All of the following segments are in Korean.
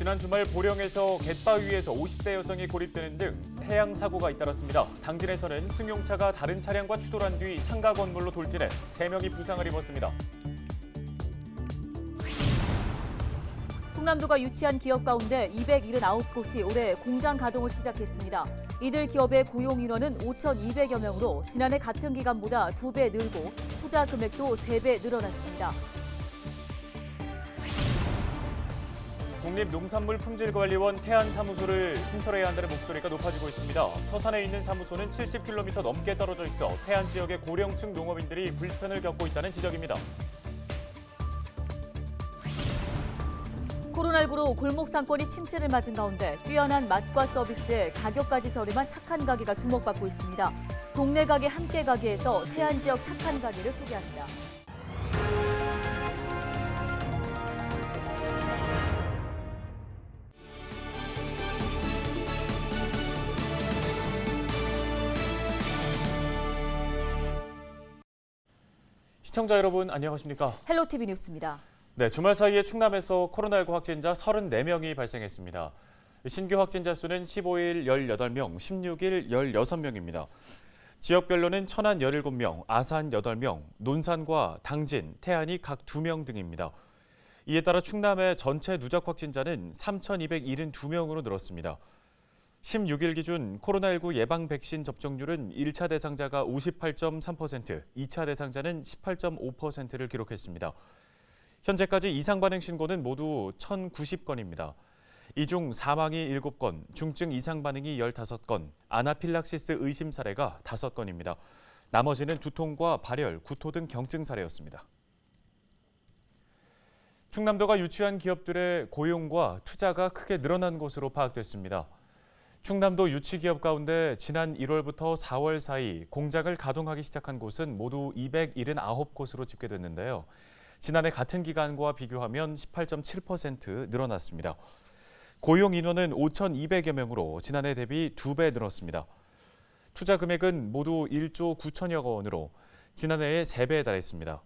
지난 주말 보령에서 갯바위에서 50대 여성이 고립되는 등 해양 사고가 잇따랐습니다. 당진에서는 승용차가 다른 차량과 추돌한 뒤 상가 건물로 돌진해 3명이 부상을 입었습니다. 충남도가 유치한 기업 가운데 279곳이 올해 공장 가동을 시작했습니다. 이들 기업의 고용 인원은 5,200여 명으로 지난해 같은 기간보다 2배 늘고 투자 금액도 3배 늘어났습니다. 국립농산물품질관리원 태안사무소를 신설해야 한다는 목소리가 높아지고 있습니다. 서산에 있는 사무소는 70km 넘게 떨어져 있어 태안 지역의 고령층 농업인들이 불편을 겪고 있다는 지적입니다. 코로나19로 골목 상권이 침체를 맞은 가운데 뛰어난 맛과 서비스에 가격까지 저렴한 착한 가게가 주목받고 있습니다. 동네 가게 함께 가게에서 태안 지역 착한 가게를 소개합니다. 시청자 여러분 안녕하십니까? 헬로티비 뉴스입니다. 네, 주말 사이에 충남에서 코로나19 확진자 34명이 발생했습니다. 신규 확진자 수는 15일 18명, 16일 16명입니다. 지역별로는 천안 17명, 아산 8명, 논산과 당진, 태안이 각 2명 등입니다. 이에 따라 충남의 전체 누적 확진자는 3,272명으로 늘었습니다. 16일 기준 코로나19 예방 백신 접종률은 1차 대상자가 58.3%, 2차 대상자는 18.5%를 기록했습니다. 현재까지 이상 반응 신고는 모두 1,090건입니다. 이 중 사망이 7건, 중증 이상 반응이 15건, 아나필락시스 의심 사례가 5건입니다. 나머지는 두통과 발열, 구토 등 경증 사례였습니다. 충남도가 유치한 기업들의 고용과 투자가 크게 늘어난 것으로 파악됐습니다. 충남도 유치기업 가운데 지난 1월부터 4월 사이 공장을 가동하기 시작한 곳은 모두 279곳으로 집계됐는데요. 지난해 같은 기간과 비교하면 18.7% 늘어났습니다. 고용 인원은 5,200여 명으로 지난해 대비 2배 늘었습니다. 투자 금액은 모두 1조 9천여 원으로 지난해의 3배에 달했습니다.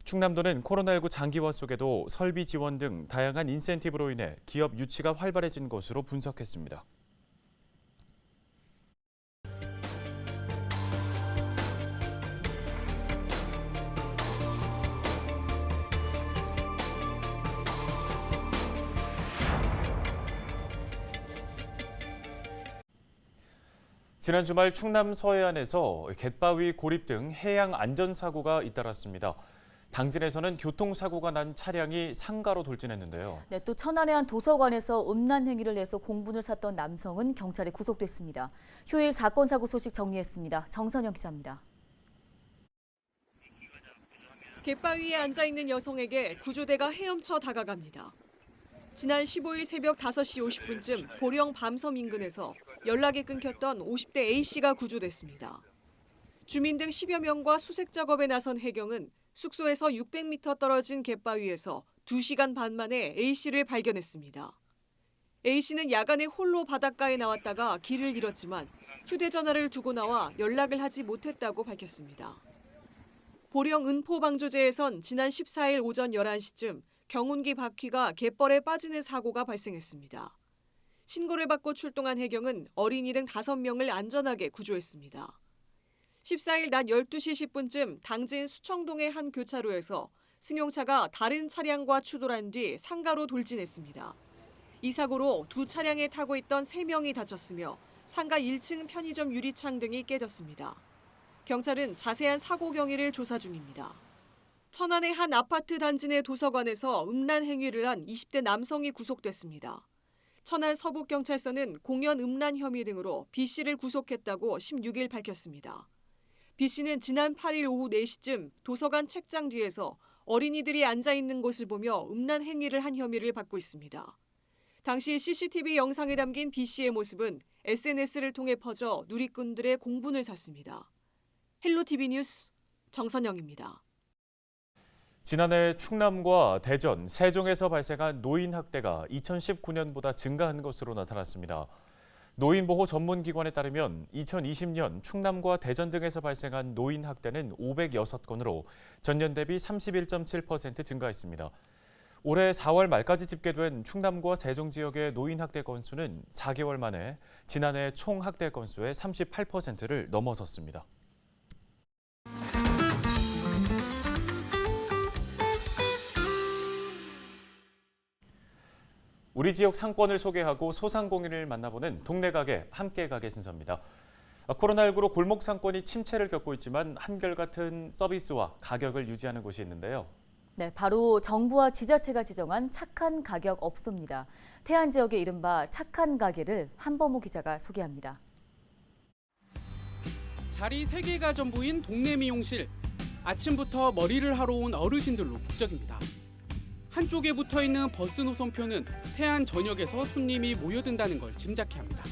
충남도는 코로나19 장기화 속에도 설비 지원 등 다양한 인센티브로 인해 기업 유치가 활발해진 것으로 분석했습니다. 지난 주말 충남 서해안에서 갯바위 고립 등 해양 안전사고가 잇따랐습니다. 당진에서는 교통사고가 난 차량이 상가로 돌진했는데요. 네, 또 천안의 한 도서관에서 음란 행위를 내서 공분을 샀던 남성은 경찰에 구속됐습니다. 휴일 사건 사고 소식 정리했습니다. 정선영 기자입니다. 갯바위에 앉아있는 여성에게 구조대가 헤엄쳐 다가갑니다. 지난 15일 새벽 5시 50분쯤 보령 밤섬 인근에서 연락이 끊겼던 50대 A씨가 구조됐습니다. 주민 등 10여 명과 수색 작업에 나선 해경은 숙소에서 600m 떨어진 갯바위에서 2시간 반 만에 A씨를 발견했습니다. A씨는 야간에 홀로 바닷가에 나왔다가 길을 잃었지만 휴대전화를 두고 나와 연락을 하지 못했다고 밝혔습니다. 보령 은포방조제에선 지난 14일 오전 11시쯤 경운기 바퀴가 갯벌에 빠지는 사고가 발생했습니다. 신고를 받고 출동한 해경은 어린이 등 5명을 안전하게 구조했습니다. 14일 낮 12시 10분쯤 당진 수청동의 한 교차로에서 승용차가 다른 차량과 추돌한 뒤 상가로 돌진했습니다. 이 사고로 두 차량에 타고 있던 3명이 다쳤으며 상가 1층 편의점 유리창 등이 깨졌습니다. 경찰은 자세한 사고 경위를 조사 중입니다. 천안의 한 아파트 단지 내 도서관에서 음란 행위를 한 20대 남성이 구속됐습니다. 천안 서북경찰서는 공연 음란 혐의 등으로 B씨를 구속했다고 16일 밝혔습니다. B씨는 지난 8일 오후 4시쯤 도서관 책장 뒤에서 어린이들이 앉아있는 곳을 보며 음란 행위를 한 혐의를 받고 있습니다. 당시 CCTV 영상에 담긴 B씨의 모습은 SNS를 통해 퍼져 누리꾼들의 공분을 샀습니다. 헬로티비 뉴스 정선영입니다. 지난해 충남과 대전, 세종에서 발생한 노인 학대가 2019년보다 증가한 것으로 나타났습니다. 노인보호 전문기관에 따르면 2020년 충남과 대전 등에서 발생한 노인 학대는 506건으로 전년 대비 31.7% 증가했습니다. 올해 4월 말까지 집계된 충남과 세종 지역의 노인 학대 건수는 4개월 만에 지난해 총 학대 건수의 38%를 넘어섰습니다. 우리 지역 상권을 소개하고 소상공인을 만나보는 동네 가게, 함께 가게 순서입니다. 코로나19로 골목 상권이 침체를 겪고 있지만 한결같은 서비스와 가격을 유지하는 곳이 있는데요. 네, 바로 정부와 지자체가 지정한 착한 가격 업소입니다. 태안 지역의 이른바 착한 가게를 한범호 기자가 소개합니다. 자리 3개가 전부인 동네 미용실. 아침부터 머리를 하러 온 어르신들로 북적입니다. 한쪽에 붙어있는 버스 노선표는 태안 전역에서 손님이 모여든다는 걸 짐작케 합니다.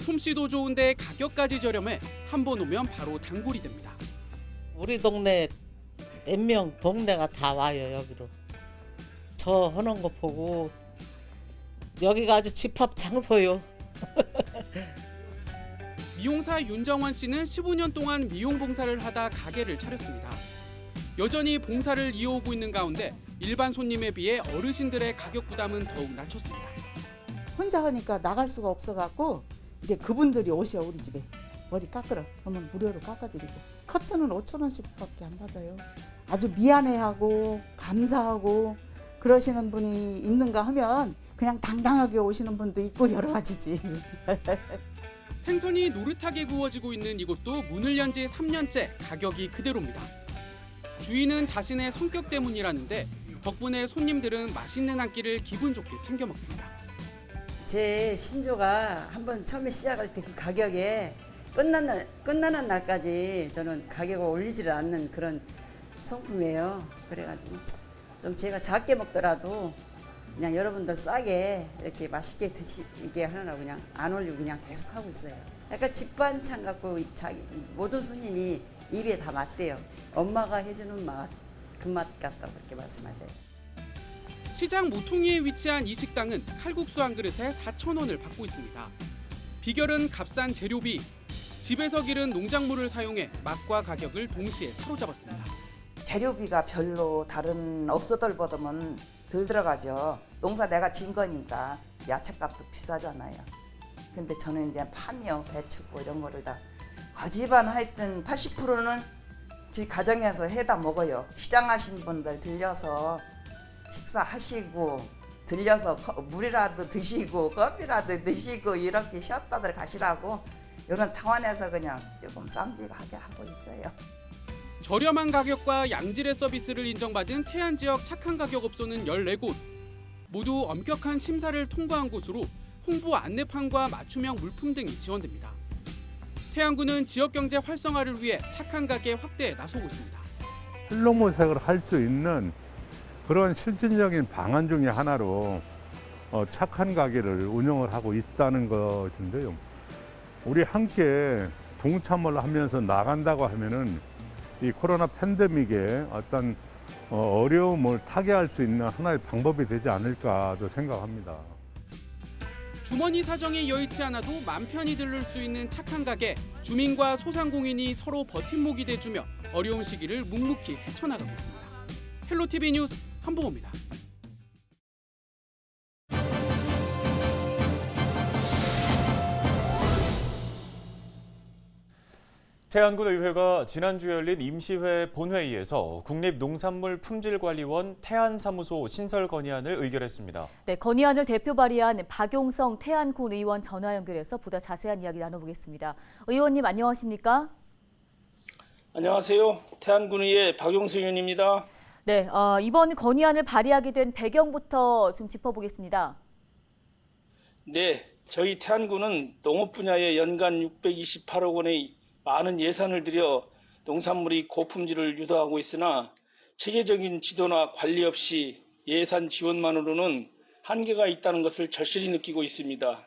솜씨도 좋은데 가격까지 저렴해 한 번 오면 바로 단골이 됩니다. 우리 동네 몇 명 동네가 다 와요 여기로. 저 하는 거 보고 여기가 아주 집합 장소요. 미용사 윤정원 씨는 15년 동안 미용 봉사를 하다 가게를 차렸습니다. 여전히 봉사를 이어오고 있는 가운데 일반 손님에 비해 어르신들의 가격 부담은 더욱 낮췄습니다. 혼자 하니까 나갈 수가 없어갖고 이제 그분들이 오셔 우리 집에 머리 깎으러. 그러면 무료로 깎아드리고 커트는 5,000원씩밖에 안 받아요. 아주 미안해하고 감사하고 그러시는 분이 있는가 하면 그냥 당당하게 오시는 분도 있고 여러 가지지. 생선이 노릇하게 구워지고 있는 이곳도 문을 연 지 3년째 가격이 그대로입니다. 주인은 자신의 성격 때문이라는데 덕분에 손님들은 맛있는 한 끼를 기분 좋게 챙겨 먹습니다. 제 신조가 한번 처음에 시작할 때 그 가격에 끝나는 날까지 저는 가격을 올리지를 않는 그런 성품이에요. 그래가지고 좀 제가 작게 먹더라도 그냥 여러분들 싸게 이렇게 맛있게 드시게 하느라고 그냥 안 올리고 그냥 계속 하고 있어요. 약간 집 반찬 갖고 자기 모든 손님이 입에 다 맞대요. 엄마가 해주는 맛, 그 맛 같다고 그렇게 말씀하셔요. 시장 모퉁이에 위치한 이 식당은 칼국수 한 그릇에 4,000원을 받고 있습니다. 비결은 값싼 재료비. 집에서 기른 농작물을 사용해 맛과 가격을 동시에 사로잡았습니다. 재료비가 별로 다른 업소들보다는 덜 들어가죠. 농사 내가 진 거니까 야채값도 비싸잖아요. 근데 저는 이제 파며 배추고 이런 거를 다 거지반 하여튼 80%는 저희 가정에서 해다 먹어요. 시장 하신 분들 들려서 식사하시고 들려서 물이라도 드시고 커피라도 드시고 이렇게 쉬었다들 가시라고 이런 차원에서 그냥 조금 쌈짓하게 하고 있어요. 저렴한 가격과 양질의 서비스를 인정받은 태안 지역 착한 가격 업소는 14곳. 모두 엄격한 심사를 통과한 곳으로 홍보 안내판과 맞춤형 물품 등이 지원됩니다. 태안군은 지역 경제 활성화를 위해 착한 가게 확대에 나서고 있습니다. 실로모색을 할 수 있는 그런 실질적인 방안 중에 하나로 착한 가게를 운영을 하고 있다는 것인데요. 우리 함께 동참을 하면서 나간다고 하면은 이 코로나 팬데믹의 어떤 어려움을 타개할 수 있는 하나의 방법이 되지 않을까도 생각합니다. 주머니 사정이 여의치 않아도 맘 편히 들를 수 있는 착한 가게. 주민과 소상공인이 서로 버팀목이 돼주며 어려운 시기를 묵묵히 헤쳐나가고 있습니다. 헬로티비 뉴스 한보호입니다. 태안군 의회가 지난주 열린 임시회 본회의에서 국립농산물품질관리원 태안사무소 신설 건의안을 의결했습니다. 네, 건의안을 대표 발의한 박용성 태안군 의원 전화 연결해서 보다 자세한 이야기 나눠보겠습니다. 의원님 안녕하십니까? 안녕하세요. 태안군의회 박용성 의원입니다. 네, 이번 건의안을 발의하게 된 배경부터 좀 짚어보겠습니다. 네, 저희 태안군은 농업 분야에 연간 628억 원의 많은 예산을 들여 농산물이 고품질을 유도하고 있으나 체계적인 지도나 관리 없이 예산 지원만으로는 한계가 있다는 것을 절실히 느끼고 있습니다.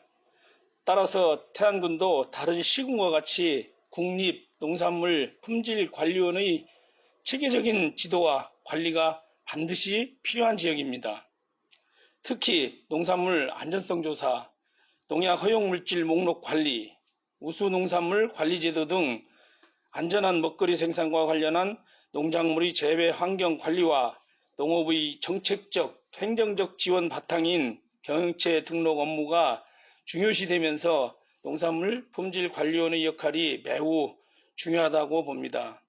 따라서 태안군도 다른 시군과 같이 국립농산물품질관리원의 체계적인 지도와 관리가 반드시 필요한 지역입니다. 특히 농산물 안전성 조사, 농약 허용물질 목록 관리, 우수농산물 관리제도 등 안전한 먹거리 생산과 관련한 농작물의 재배 환경 관리와 농업의 정책적 행정적 지원 바탕인 경영체 등록 업무가 중요시되면서 농산물 품질관리원의 역할이 매우 중요하다고 봅니다.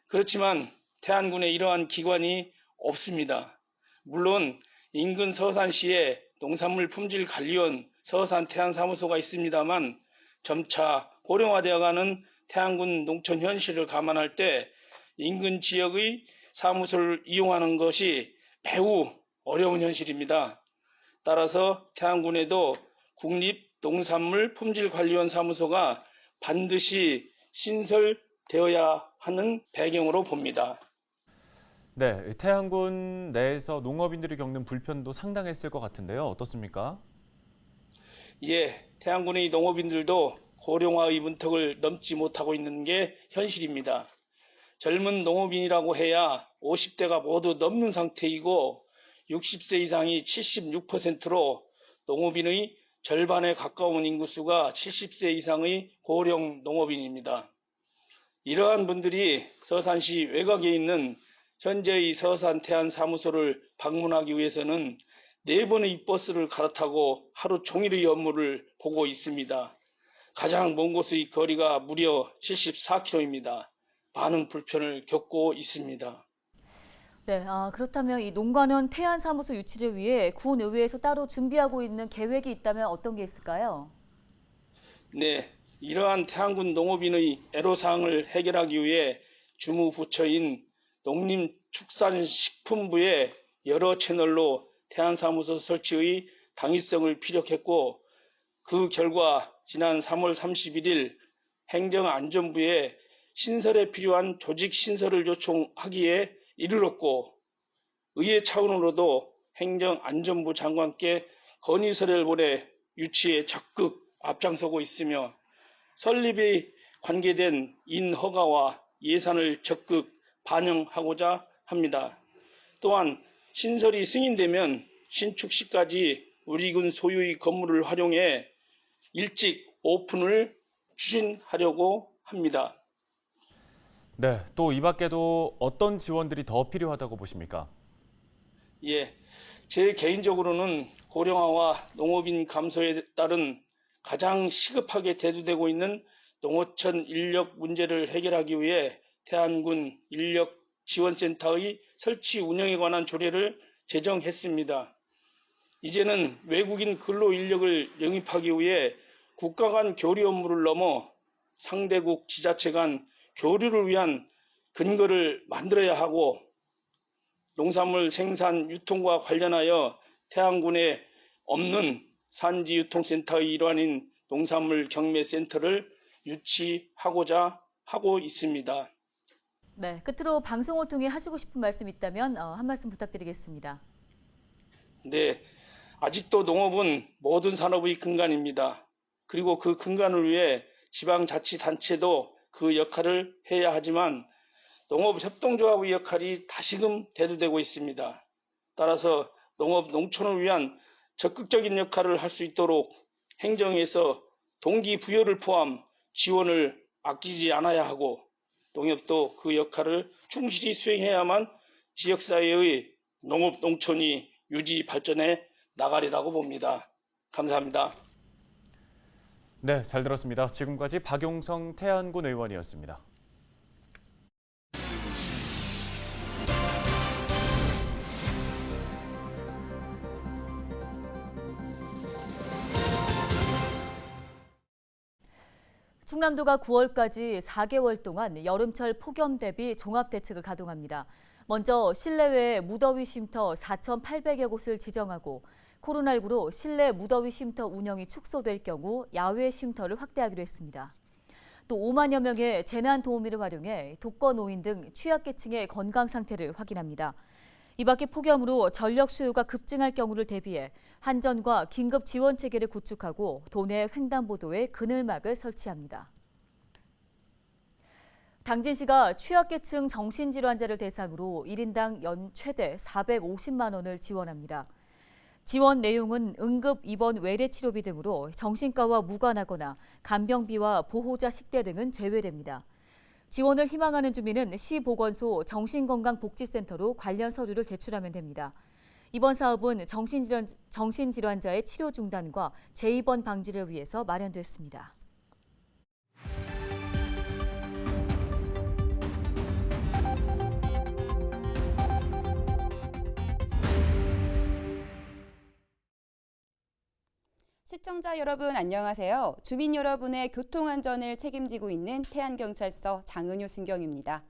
그렇지만 태안군에 이러한 기관이 없습니다. 물론 인근 서산시에 농산물 품질관리원 서산 태안사무소가 있습니다만 점차 고령화되어가는 태안군 농촌 현실을 감안할 때 인근 지역의 사무소를 이용하는 것이 매우 어려운 현실입니다. 따라서 태안군에도 국립농산물 품질관리원 사무소가 반드시 신설되어야 하는 배경으로 봅니다. 네, 태안군 내에서 농업인들이 겪는 불편도 상당했을 것 같은데요. 어떻습니까? 예, 태안군의 농업인들도 고령화의 문턱을 넘지 못하고 있는 게 현실입니다. 젊은 농업인이라고 해야 50대가 모두 넘는 상태이고 60세 이상이 76%로 농업인의 절반에 가까운 인구수가 70세 이상의 고령 농업인입니다. 이러한 분들이 서산시 외곽에 있는 현재의 서산 태안 사무소를 방문하기 위해서는 4번의 버스를 갈아타고 하루 종일의 업무를 보고 있습니다. 가장 먼 곳의 거리가 무려 74km입니다. 많은 불편을 겪고 있습니다. 네, 그렇다면 이 농관원 태안 사무소 유치를 위해 군의회에서 따로 준비하고 있는 계획이 있다면 어떤 게 있을까요? 네, 이러한 태안군 농업인의 애로사항을 해결하기 위해 주무부처인 농림축산식품부의 여러 채널로 태안사무소 설치의 당위성을 피력했고 그 결과 지난 3월 31일 행정안전부에 신설에 필요한 조직 신설을 요청하기에 이르렀고 의회 차원으로도 행정안전부 장관께 건의서를 보내 유치에 적극 앞장서고 있으며 설립에 관계된 인허가와 예산을 적극 반영하고자 합니다. 또한 신설이 승인되면 신축 시까지 우리 군 소유의 건물을 활용해 일찍 오픈을 추진하려고 합니다. 네, 또 이 밖에도 어떤 지원들이 더 필요하다고 보십니까? 예, 제 개인적으로는 고령화와 농업인 감소에 따른 가장 시급하게 대두되고 있는 농어촌 인력 문제를 해결하기 위해 태안군 인력지원센터의 설치 운영에 관한 조례를 제정했습니다. 이제는 외국인 근로 인력을 영입하기 위해 국가 간 교류 업무를 넘어 상대국 지자체 간 교류를 위한 근거를 만들어야 하고 농산물 생산 유통과 관련하여 태안군에 없는 산지유통센터의 일환인 농산물 경매센터를 유치하고자 하고 있습니다. 네, 끝으로 방송을 통해 하시고 싶은 말씀 있다면 한 말씀 부탁드리겠습니다. 네, 아직도 농업은 모든 산업의 근간입니다. 그리고 그 근간을 위해 지방자치단체도 그 역할을 해야 하지만 농업협동조합의 역할이 다시금 대두되고 있습니다. 따라서 농업, 농촌을 위한 적극적인 역할을 할 수 있도록 행정에서 동기부여를 포함 지원을 아끼지 않아야 하고 농협도 그 역할을 충실히 수행해야만 지역사회의 농업, 농촌이 유지 발전해 나가리라고 봅니다. 감사합니다. 네, 잘 들었습니다. 지금까지 박용성 태안군 의원이었습니다. 충남도가 9월까지 4개월 동안 여름철 폭염 대비 종합대책을 가동합니다. 먼저 실내외 무더위 쉼터 4,800여 곳을 지정하고 코로나19로 실내 무더위 쉼터 운영이 축소될 경우 야외 쉼터를 확대하기로 했습니다. 또 5만여 명의 재난도우미를 활용해 독거노인 등 취약계층의 건강 상태를 확인합니다. 이 밖에 폭염으로 전력 수요가 급증할 경우를 대비해 한전과 긴급 지원 체계를 구축하고 도내 횡단보도에 그늘막을 설치합니다. 당진시가 취약계층 정신질환자를 대상으로 1인당 연 최대 450만 원을 지원합니다. 지원 내용은 응급 입원 외래 치료비 등으로 정신과와 무관하거나 간병비와 보호자 식대 등은 제외됩니다. 지원을 희망하는 주민은 시보건소 정신건강복지센터로 관련 서류를 제출하면 됩니다. 이번 사업은 정신질환자의 치료 중단과 재입원 방지를 위해서 마련됐습니다. 시청자 여러분 안녕하세요. 주민 여러분의 교통안전을 책임지고 있는 태안경찰서 장은효 순경입니다.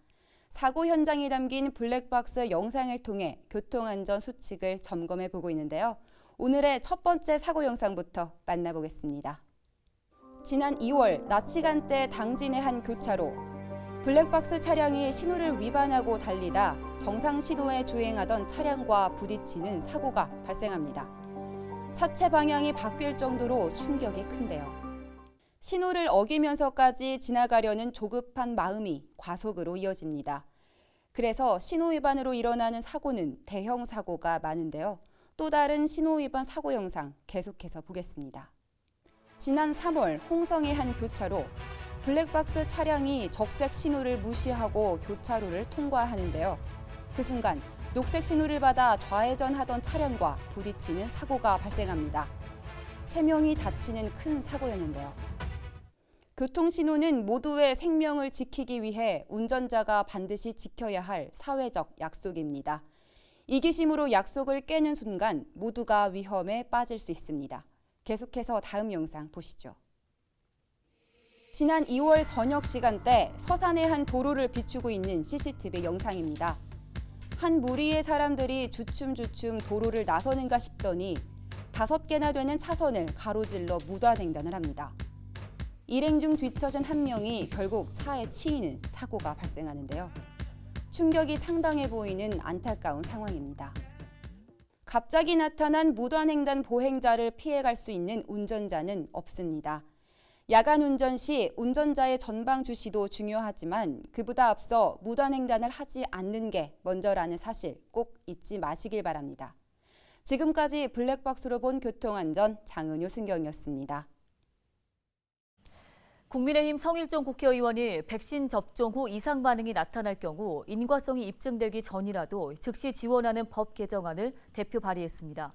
사고 현장에 담긴 블랙박스 영상을 통해 교통안전 수칙을 점검해 보고 있는데요. 오늘의 첫 번째 사고 영상부터 만나보겠습니다. 지난 2월 낮 시간대 당진의 한 교차로. 블랙박스 차량이 신호를 위반하고 달리다 정상 신호에 주행하던 차량과 부딪히는 사고가 발생합니다. 차체 방향이 바뀔 정도로 충격이 큰데요. 신호를 어기면서까지 지나가려는 조급한 마음이 과속으로 이어집니다. 그래서 신호 위반으로 일어나는 사고는 대형 사고가 많은데요. 또 다른 신호 위반 사고 영상 계속해서 보겠습니다. 지난 3월 홍성의 한 교차로 블랙박스 차량이 적색 신호를 무시하고 교차로를 통과하는데요. 그 순간 녹색 신호를 받아 좌회전하던 차량과 부딪히는 사고가 발생합니다. 3명이 다치는 큰 사고였는데요. 교통신호는 모두의 생명을 지키기 위해 운전자가 반드시 지켜야 할 사회적 약속입니다. 이기심으로 약속을 깨는 순간 모두가 위험에 빠질 수 있습니다. 계속해서 다음 영상 보시죠. 지난 2월 저녁 시간대 서산의 한 도로를 비추고 있는 CCTV 영상입니다. 한 무리의 사람들이 주춤주춤 도로를 나서는가 싶더니 5개나 되는 차선을 가로질러 무단횡단을 합니다. 일행 중 뒤처진 한 명이 결국 차에 치이는 사고가 발생하는데요. 충격이 상당해 보이는 안타까운 상황입니다. 갑자기 나타난 무단횡단 보행자를 피해갈 수 있는 운전자는 없습니다. 야간 운전 시 운전자의 전방 주시도 중요하지만 그보다 앞서 무단횡단을 하지 않는 게 먼저라는 사실 꼭 잊지 마시길 바랍니다. 지금까지 블랙박스로 본 교통안전 장은효 순경이었습니다. 국민의힘 성일종 국회의원이 백신 접종 후 이상 반응이 나타날 경우 인과성이 입증되기 전이라도 즉시 지원하는 법 개정안을 대표 발의했습니다.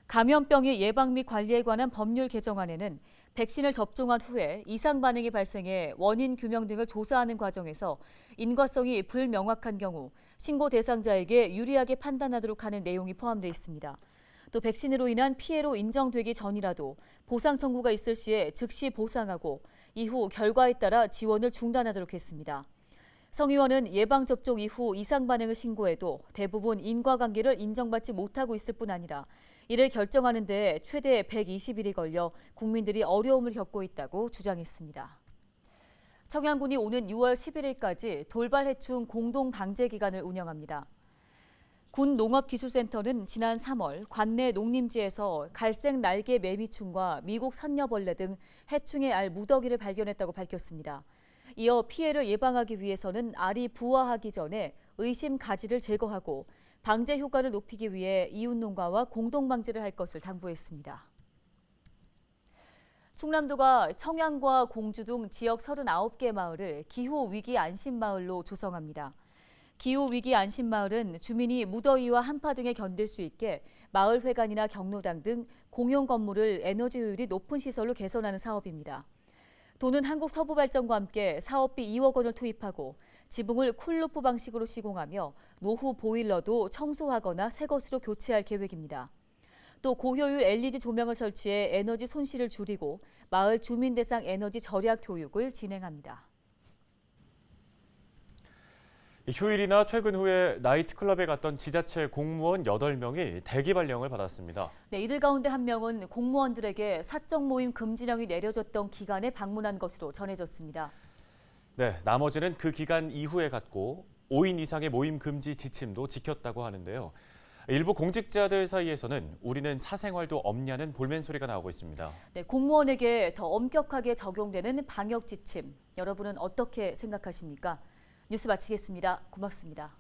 감염병의 예방 및 관리에 관한 법률 개정안에는 백신을 접종한 후에 이상 반응이 발생해 원인 규명 등을 조사하는 과정에서 인과성이 불명확한 경우 신고 대상자에게 유리하게 판단하도록 하는 내용이 포함되어 있습니다. 또 백신으로 인한 피해로 인정되기 전이라도 보상 청구가 있을 시에 즉시 보상하고 이후 결과에 따라 지원을 중단하도록 했습니다. 성 의원은 예방접종 이후 이상 반응을 신고해도 대부분 인과관계를 인정받지 못하고 있을 뿐 아니라 이를 결정하는 데 최대 120일이 걸려 국민들이 어려움을 겪고 있다고 주장했습니다. 청양군이 오는 6월 11일까지 돌발 해충 공동 방제 기간을 운영합니다. 군 농업기술센터는 지난 3월 관내 농림지에서 갈색 날개 매미충과 미국 선녀벌레 등 해충의 알 무더기를 발견했다고 밝혔습니다. 이어 피해를 예방하기 위해서는 알이 부화하기 전에 의심 가지를 제거하고 방제 효과를 높이기 위해 이웃 농가와 공동 방제를 할 것을 당부했습니다. 충남도가 청양과 공주 등 지역 39개 마을을 기후위기 안심마을로 조성합니다. 기후위기 안심마을은 주민이 무더위와 한파 등에 견딜 수 있게 마을회관이나 경로당 등 공용 건물을 에너지 효율이 높은 시설로 개선하는 사업입니다. 도는 한국서부발전과 함께 사업비 2억 원을 투입하고 지붕을 쿨루프 방식으로 시공하며 노후 보일러도 청소하거나 새 것으로 교체할 계획입니다. 또 고효율 LED 조명을 설치해 에너지 손실을 줄이고 마을 주민 대상 에너지 절약 교육을 진행합니다. 휴일이나 퇴근 후에 나이트클럽에 갔던 지자체 공무원 8명이 대기 발령을 받았습니다. 네, 이들 가운데 한 명은 공무원들에게 사적 모임 금지령이 내려졌던 기간에 방문한 것으로 전해졌습니다. 네, 나머지는 그 기간 이후에 갔고 5인 이상의 모임 금지 지침도 지켰다고 하는데요. 일부 공직자들 사이에서는 우리는 사생활도 없냐는 볼멘 소리가 나오고 있습니다. 네, 공무원에게 더 엄격하게 적용되는 방역 지침, 여러분은 어떻게 생각하십니까? 뉴스 마치겠습니다. 고맙습니다.